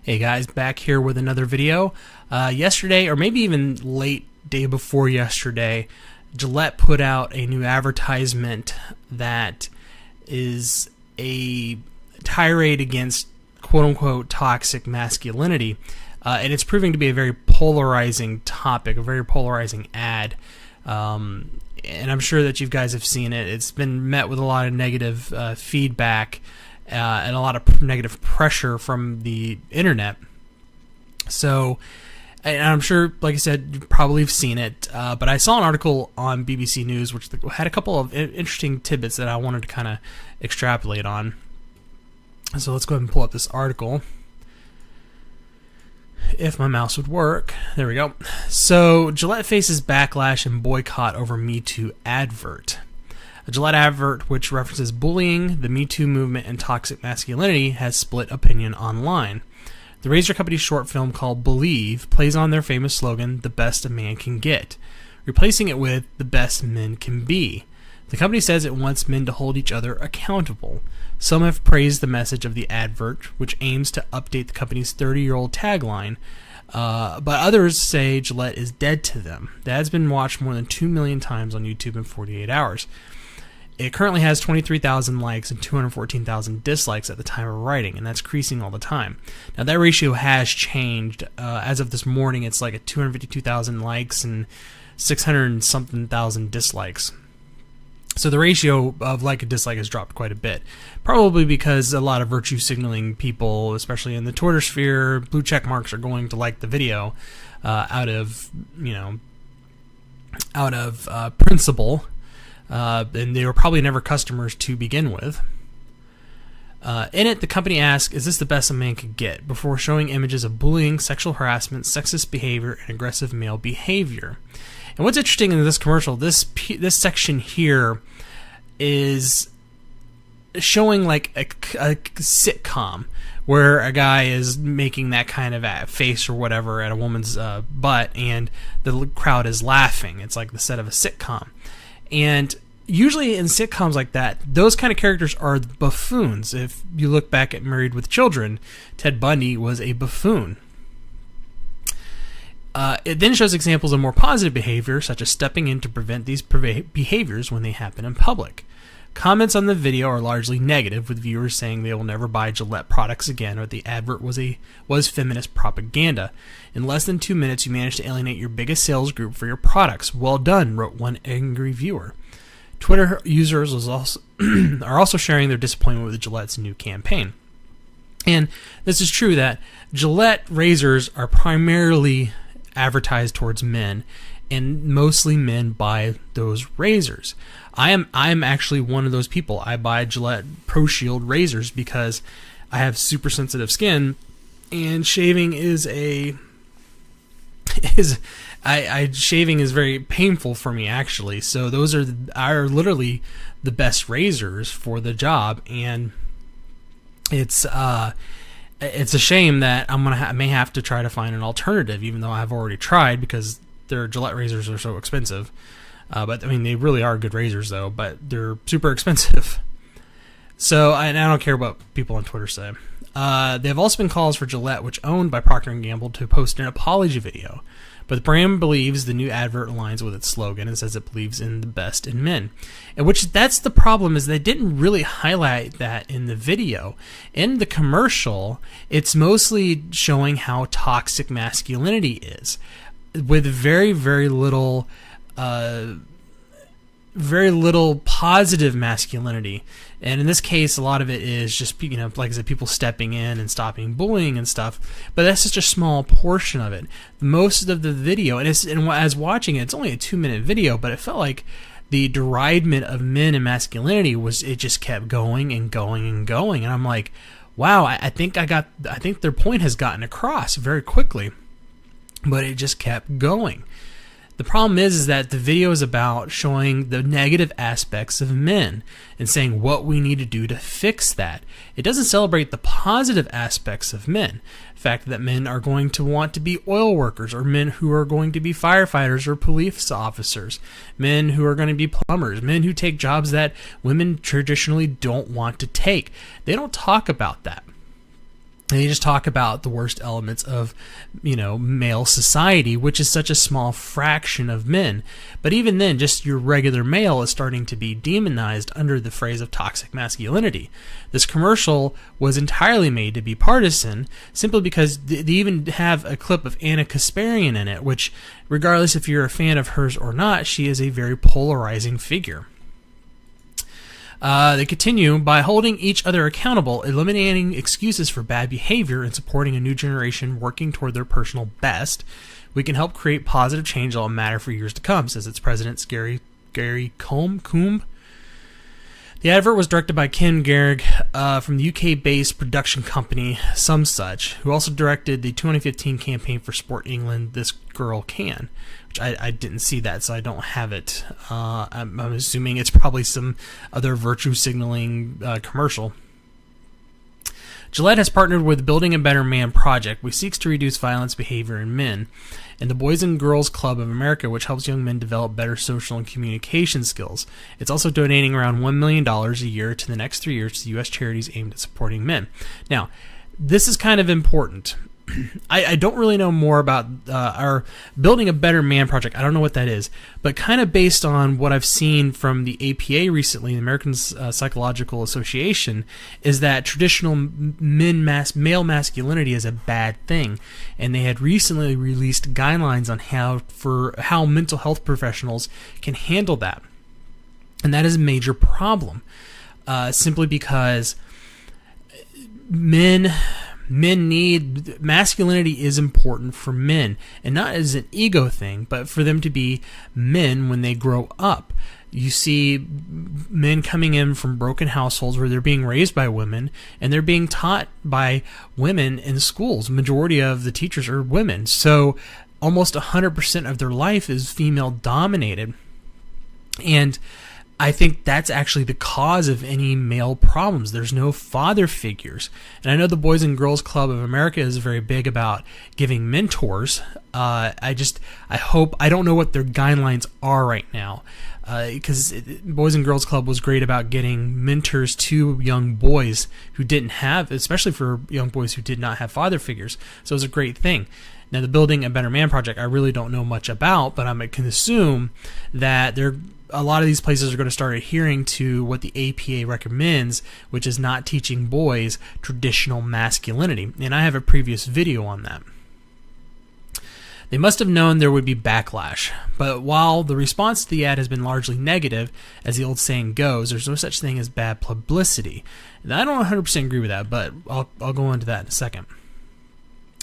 Hey guys, back here with another video. Yesterday, or maybe even late day before yesterday, Gillette put out a new advertisement that is a tirade against quote-unquote toxic masculinity, and it's proving to be a very polarizing topic, a very polarizing ad. And I'm sure that you guys have seen it. It's been met with a lot of negative feedback and a lot of negative pressure from the internet. So, and I'm sure, like I said, you probably have seen it, but I saw an article on BBC News which had a couple of interesting tidbits that I wanted to kind of extrapolate on. So let's go ahead and pull up this article. If my mouse would work. There we go. So, Gillette faces backlash and boycott over Me Too advert. A Gillette advert which references bullying, the Me Too movement, and toxic masculinity has split opinion online. The razor company's short film called Believe plays on their famous slogan, "The best a man can get," replacing it with "the best men can be." The company says it wants men to hold each other accountable. Some have praised the message of the advert, which aims to update the company's 30-year-old tagline, but others say Gillette is dead to them. The ad's been watched more than 2 million times on YouTube in 48 hours. It currently has 23,000 likes and 214,000 dislikes at the time of writing, and that's increasing all the time. Now, that ratio has changed. As of this morning, it's like at 252,000 likes and 600-something thousand dislikes. So the ratio of like and dislike has dropped quite a bit, probably because a lot of virtue signaling people, especially in the Twitter sphere, blue check marks are going to like the video out of principle, and they were probably never customers to begin with. In it, the company asks, "Is this the best a man could get?" before showing images of bullying, sexual harassment, sexist behavior, and aggressive male behavior. And what's interesting in this commercial, this section here is showing like a sitcom where a guy is making that kind of face or whatever at a woman's butt, and the crowd is laughing. It's like the set of a sitcom. And usually in sitcoms like that, those kind of characters are buffoons. If you look back at Married with Children, Ted Bundy was a buffoon. It then shows examples of more positive behavior, such as stepping in to prevent these behaviors when they happen in public. Comments on the video are largely negative, with viewers saying they will never buy Gillette products again, or the advert was feminist propaganda. "In less than 2 minutes, you managed to alienate your biggest sales group for your products. Well done," wrote one angry viewer. Twitter users are also sharing their disappointment with Gillette's new campaign. And this is true that Gillette razors are primarily advertised towards men, and mostly men buy those razors. I'm actually one of those people. I buy Gillette Pro Shield razors because I have super sensitive skin, and shaving shaving is very painful for me, actually. So those are literally the best razors for the job, and it's a shame that I may have to try to find an alternative, even though I've already tried, because their Gillette razors are so expensive. But I mean, they really are good razors, though, but they're super expensive. So, and I don't care what people on Twitter say. There have also been calls for Gillette, which owned by Procter & Gamble, to post an apology video. But the brand believes the new advert aligns with its slogan and says it believes in the best in men. And that's the problem, is they didn't really highlight that in the video. In the commercial, it's mostly showing how toxic masculinity is, with very, very little positive masculinity. And in this case, a lot of it is just, like I said, people stepping in and stopping bullying and stuff. But that's just a small portion of it. Most of the video, and as watching it, it's only a 2-minute video, but it felt like the deridement of men and masculinity it just kept going and going and going. And I'm like, wow, I think their point has gotten across very quickly, but it just kept going. The problem is that the video is about showing the negative aspects of men and saying what we need to do to fix that. It doesn't celebrate the positive aspects of men. The fact that men are going to want to be oil workers, or men who are going to be firefighters or police officers, men who are going to be plumbers, men who take jobs that women traditionally don't want to take. They don't talk about that. And they just talk about the worst elements of, male society, which is such a small fraction of men. But even then, just your regular male is starting to be demonized under the phrase of toxic masculinity. This commercial was entirely made to be partisan, simply because they even have a clip of Anna Kasparian in it, which, regardless if you're a fan of hers or not, she is a very polarizing figure. They continue, by holding each other accountable, eliminating excuses for bad behavior, and supporting a new generation working toward their personal best, we can help create positive change that will matter for years to come, says its president, Gary Coombe. The advert was directed by Ken Garrick from the UK-based production company Some Such, who also directed the 2015 campaign for Sport England, This Girl Can, which I didn't see that, so I don't have it. I'm assuming it's probably some other virtue signaling commercial. Gillette has partnered with Building a Better Man Project, which seeks to reduce violence behavior in men, and the Boys and Girls Club of America, which helps young men develop better social and communication skills. It's also donating around $1 million a year to the next 3 years to U.S. charities aimed at supporting men. Now, this is kind of important. I don't really know more about our Building a Better Man project. I don't know what that is, but kind of based on what I've seen from the APA recently, the American Psychological Association, is that traditional male masculinity is a bad thing, and they had recently released guidelines on how mental health professionals can handle that, and that is a major problem, simply because masculinity is important for men, and not as an ego thing, but for them to be men when they grow up. You see men coming in from broken households where they're being raised by women, and they're being taught by women in schools. Majority of the teachers are women, so almost 100% of their life is female dominated. And I think that's actually the cause of any male problems. There's no father figures. And I know the Boys and Girls Club of America is very big about giving mentors. I don't know what their guidelines are right now. Because Boys and Girls Club was great about getting mentors to young boys who didn't have, especially for young boys who did not have father figures. So it was a great thing. Now, the Building a Better Man project, I really don't know much about, but I can assume that a lot of these places are going to start adhering to what the APA recommends, which is not teaching boys traditional masculinity. And I have a previous video on that. They must have known there would be backlash, but while the response to the ad has been largely negative, as the old saying goes, there's no such thing as bad publicity. And I don't 100% agree with that, but I'll go into that in a second.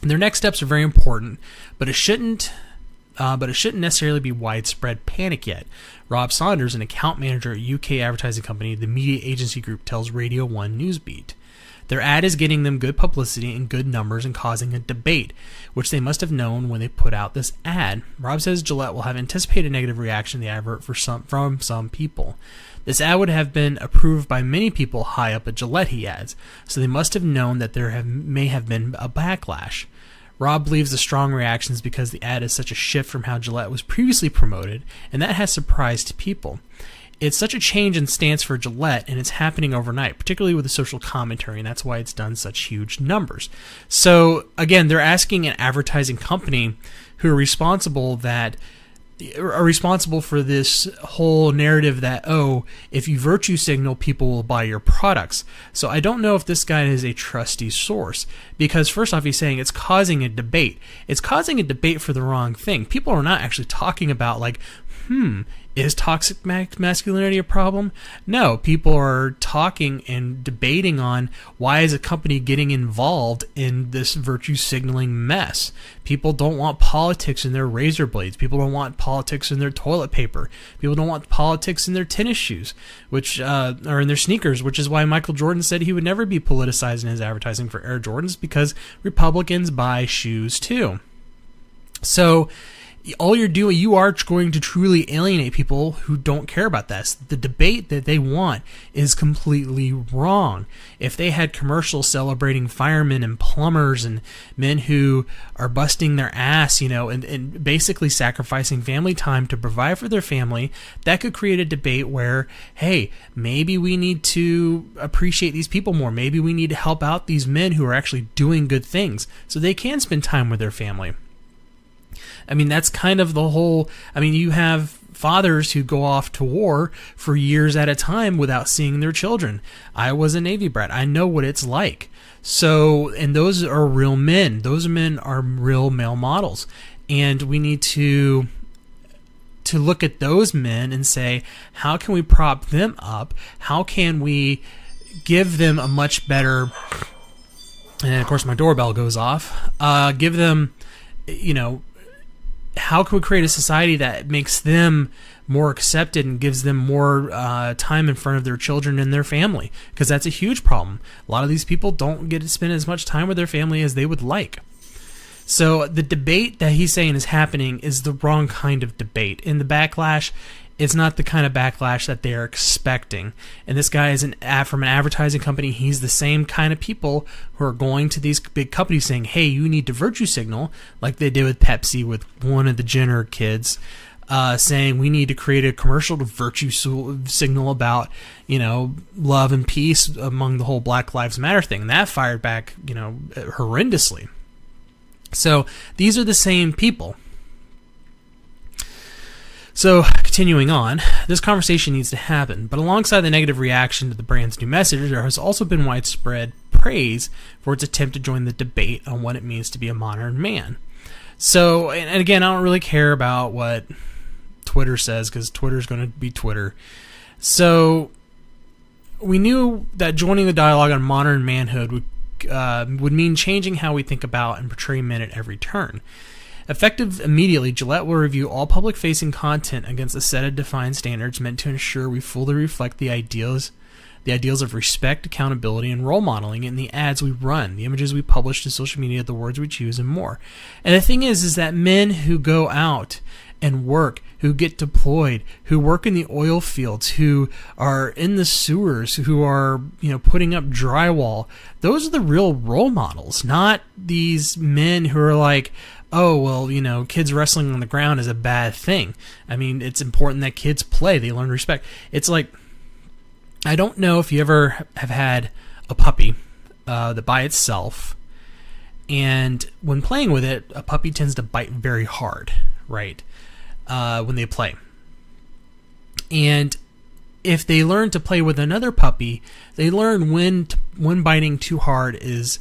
And their next steps are very important, but it shouldn't necessarily be widespread panic yet. Rob Saunders, an account manager at UK advertising company, the Media Agency Group, tells Radio 1 Newsbeat. Their ad is getting them good publicity and good numbers and causing a debate, which they must have known when they put out this ad. Rob says Gillette will have anticipated negative reaction to the advert from some people. This ad would have been approved by many people high up at Gillette, he adds, so they must have known that may have been a backlash. Rob believes the strong reactions because the ad is such a shift from how Gillette was previously promoted, and that has surprised people. It's such a change in stance for Gillette, and it's happening overnight, particularly with the social commentary, and that's why it's done such huge numbers. So, again, they're asking an advertising company who are responsible for this whole narrative that, if you virtue signal, people will buy your products. So I don't know if this guy is a trusty source, because first off, he's saying it's causing a debate. It's causing a debate for the wrong thing. People are not actually talking about is toxic masculinity a problem? No, people are talking and debating on why is a company getting involved in this virtue signaling mess. People don't want politics in their razor blades. People don't want politics in their toilet paper. People don't want politics in their tennis shoes, or in their sneakers, which is why Michael Jordan said he would never be politicized in his advertising for Air Jordans, because Republicans buy shoes too. So all you're doing, you are going to truly alienate people who don't care about this. The debate that they want is completely wrong. If they had commercials celebrating firemen and plumbers and men who are busting their ass, and basically sacrificing family time to provide for their family, that could create a debate where, hey, maybe we need to appreciate these people more. Maybe we need to help out these men who are actually doing good things so they can spend time with their family. I mean, that's kind of the whole... I mean, you have fathers who go off to war for years at a time without seeing their children. I was a Navy brat. I know what it's like. So, and those are real men. Those men are real male models. And we need to look at those men and say, how can we prop them up? How can we give them a much better... And, of course, my doorbell goes off. Give them, how can we create a society that makes them more accepted and gives them more time in front of their children and their family? Because that's a huge problem. A lot of these people don't get to spend as much time with their family as they would like. So the debate that he's saying is happening is the wrong kind of debate. And the backlash, it's not the kind of backlash that they're expecting. And this guy is from an advertising company. He's the same kind of people who are going to these big companies saying, hey, you need to virtue signal, like they did with Pepsi with one of the Jenner kids, saying we need to create a commercial to virtue signal about, love and peace among the whole Black Lives Matter thing. And that fired back, horrendously. So these are the same people. So, continuing on, this conversation needs to happen, but alongside the negative reaction to the brand's new message, there has also been widespread praise for its attempt to join the debate on what it means to be a modern man. So, and again, I don't really care about what Twitter says, because Twitter's going to be Twitter. So, we knew that joining the dialogue on modern manhood would mean changing how we think about and portray men at every turn. Effective immediately, Gillette will review all public-facing content against a set of defined standards meant to ensure we fully reflect the ideals of respect, accountability, and role modeling in the ads we run, the images we publish to social media, the words we choose, and more. And the thing is that men who go out and work, who get deployed, who work in the oil fields, who are in the sewers, who are, putting up drywall, those are the real role models, not these men who are like, oh, well, kids wrestling on the ground is a bad thing. I mean, it's important that kids play. They learn respect. It's like, I don't know if you ever have had a puppy that by itself, and when playing with it, a puppy tends to bite very hard, right, when they play. And if they learn to play with another puppy, they learn when biting too hard is,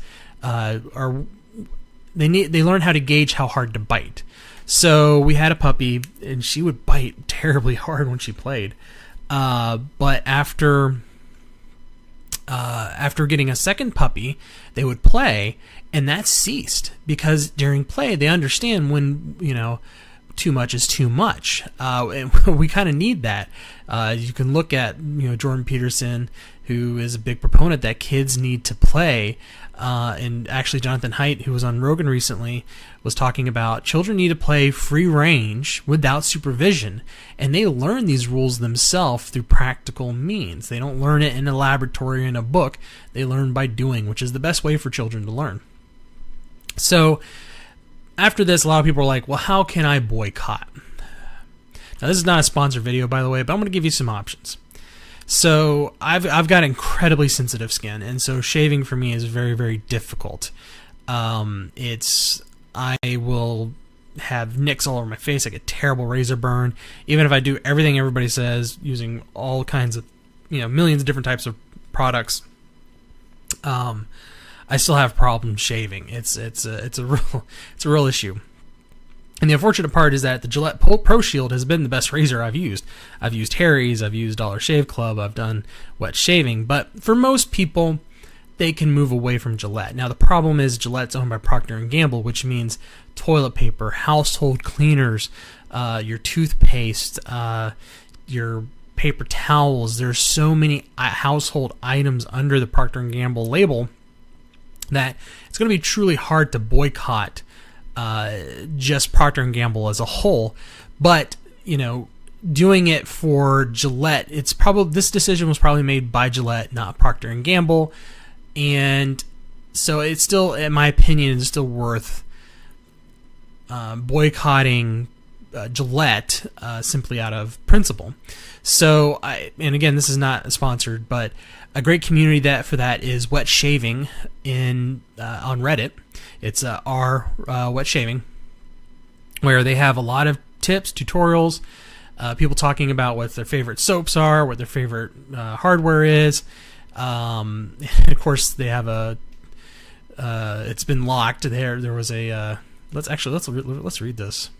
They learn how to gauge how hard to bite. So we had a puppy, and she would bite terribly hard when she played. But after getting a second puppy, they would play, and that ceased because during play they understand when too much is too much. And we kind of need that. You can look at Jordan Peterson, who is a big proponent that kids need to play. And actually Jonathan Haidt, who was on Rogan recently, was talking about children need to play free range without supervision, and they learn these rules themselves through practical means. They don't learn it in a laboratory or in a book. They learn by doing, which is the best way for children to learn. So after this, a lot of people are like, well, how can I boycott? Now, this is not a sponsored video, by the way, but I'm going to give you some options. So I've got incredibly sensitive skin, and so shaving for me is very, very difficult. I will have nicks all over my face. I get terrible razor burn. Even if I do everything everybody says, using all kinds of, millions of different types of products, I still have problems shaving. It's a real issue. And the unfortunate part is that the Gillette Pro Shield has been the best razor I've used. I've used Harry's, I've used Dollar Shave Club, I've done wet shaving, but for most people, they can move away from Gillette. Now the problem is Gillette's owned by Procter & Gamble, which means toilet paper, household cleaners, your toothpaste, your paper towels. There's so many household items under the Procter & Gamble label that it's going to be truly hard to boycott just Procter & Gamble as a whole. But, doing it for Gillette, this decision was probably made by Gillette, not Procter & Gamble. And so it's still, in my opinion, it's still worth boycotting Gillette simply out of principle. So, and again, this is not sponsored, but a great community for that is Wet Shaving on Reddit. It's r Wet Shaving, where they have a lot of tips, tutorials, people talking about what their favorite soaps are, what their favorite hardware is. And of course, they have it's been locked. There was a let's read this.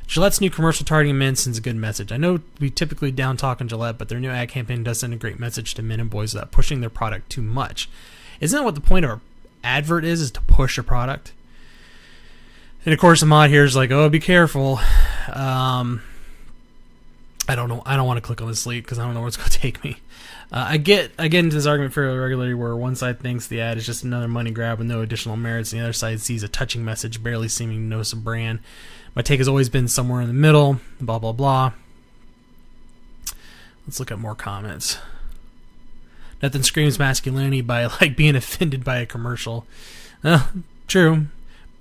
Gillette's new commercial targeting men sends a good message. I know we typically down talk on Gillette, but their new ad campaign does send a great message to men and boys without pushing their product too much. Isn't that what the point of an advert is to push a product? And of course, the mod here is like, oh, be careful. I don't know. I don't want to click on this link because I don't know where it's going to take me. I get into this argument fairly regularly where one side thinks the ad is just another money grab with no additional merits, and the other side sees a touching message, barely seeming to notice a brand. My take has always been somewhere in the middle, blah, blah, blah. Let's look at more comments. Nothing screams masculinity by being offended by a commercial. True.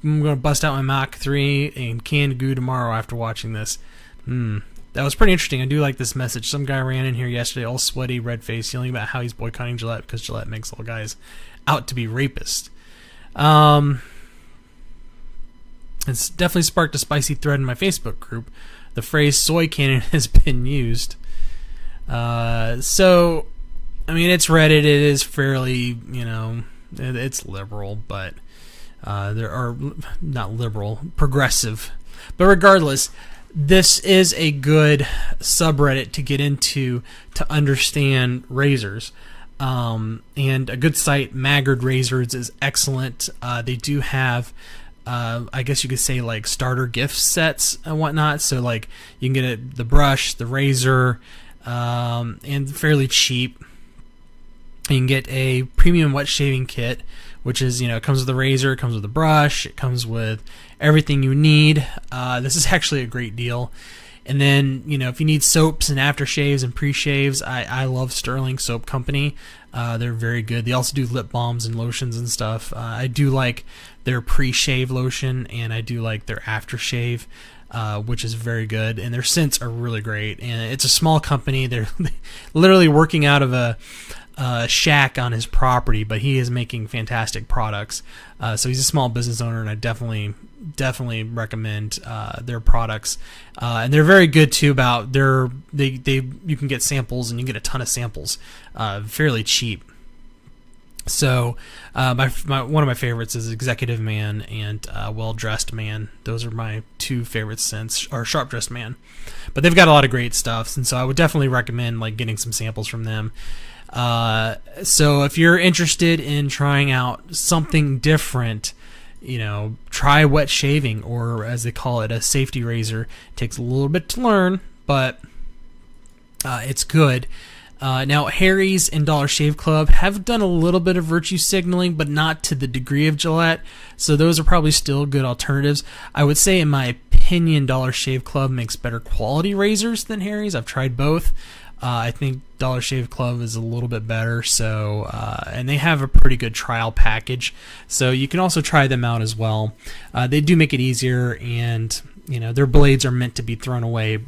I'm going to bust out my Mach 3 and canned goo tomorrow after watching this. That was pretty interesting. I do like this message. Some guy ran in here yesterday, all sweaty, red-faced, yelling about how he's boycotting Gillette because Gillette makes all guys out to be rapists. It's definitely sparked a spicy thread in my Facebook group. The phrase soy cannon has been used. So, I mean, it's Reddit. It is fairly, it's liberal, but there are not liberal, progressive. But regardless, this is a good subreddit to get into to understand razors. And a good site, Maggard Razors, is excellent. They do have, I guess you could say, starter gift sets and whatnot. So, you can get the brush, the razor, and fairly cheap. You can get a premium wet shaving kit, which is, it comes with a razor, it comes with a brush, it comes with everything you need. This is actually a great deal. And then, if you need soaps and aftershaves and pre-shaves, I love Sterling Soap Company. They're very good. They also do lip balms and lotions and stuff. I do like their pre-shave lotion, and I do like their aftershave, which is very good. And their scents are really great. And it's a small company. They're literally working out of a shack on his property, but he is making fantastic products. So he's a small business owner, and I definitely recommend their products. And they're very good too about you can get samples, and you can get a ton of samples fairly cheap. So one of my favorites is Executive Man and Well Dressed Man. Those are my two favorite scents, or Sharp Dressed Man. But they've got a lot of great stuff, and so I would definitely recommend getting some samples from them. So if you're interested in trying out something different, try wet shaving, or as they call it, a safety razor. It takes a little bit to learn, but it's good. Now, Harry's and Dollar Shave Club have done a little bit of virtue signaling, but not to the degree of Gillette, so those are probably still good alternatives. I would say, in my opinion, Dollar Shave Club makes better quality razors than Harry's. I've tried both. I think Dollar Shave Club is a little bit better, so and they have a pretty good trial package, so you can also try them out as well. They do make it easier, and their blades are meant to be thrown away,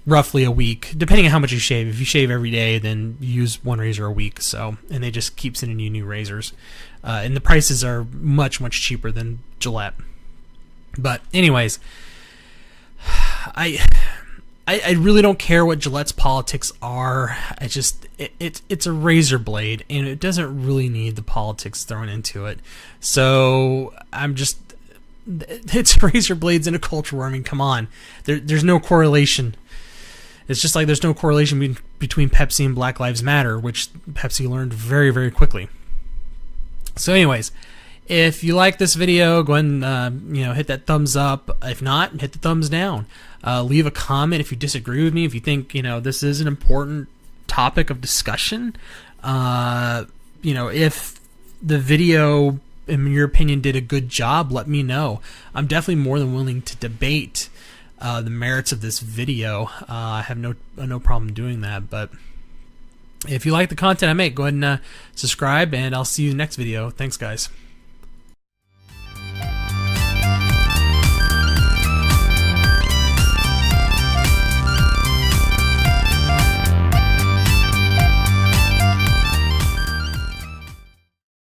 roughly a week, depending on how much you shave. If you shave every day, then you use one razor a week, and they just keep sending you new razors, and the prices are much, much cheaper than Gillette. But anyways, I really don't care what Gillette's politics are. It's a razor blade, and it doesn't really need the politics thrown into it. So it's razor blades in a culture war. I mean, come on. There's no correlation. It's just like there's no correlation between Pepsi and Black Lives Matter, which Pepsi learned very, very quickly. So anyways, if you like this video, go ahead and hit that thumbs up. If not, hit the thumbs down. Leave a comment if you disagree with me. If you think this is an important topic of discussion. If the video in your opinion, did a good job, let me know. I'm definitely more than willing to debate the merits of this video. I have no problem doing that. But if you like the content I make, go ahead and subscribe, and I'll see you in the next video. Thanks, guys.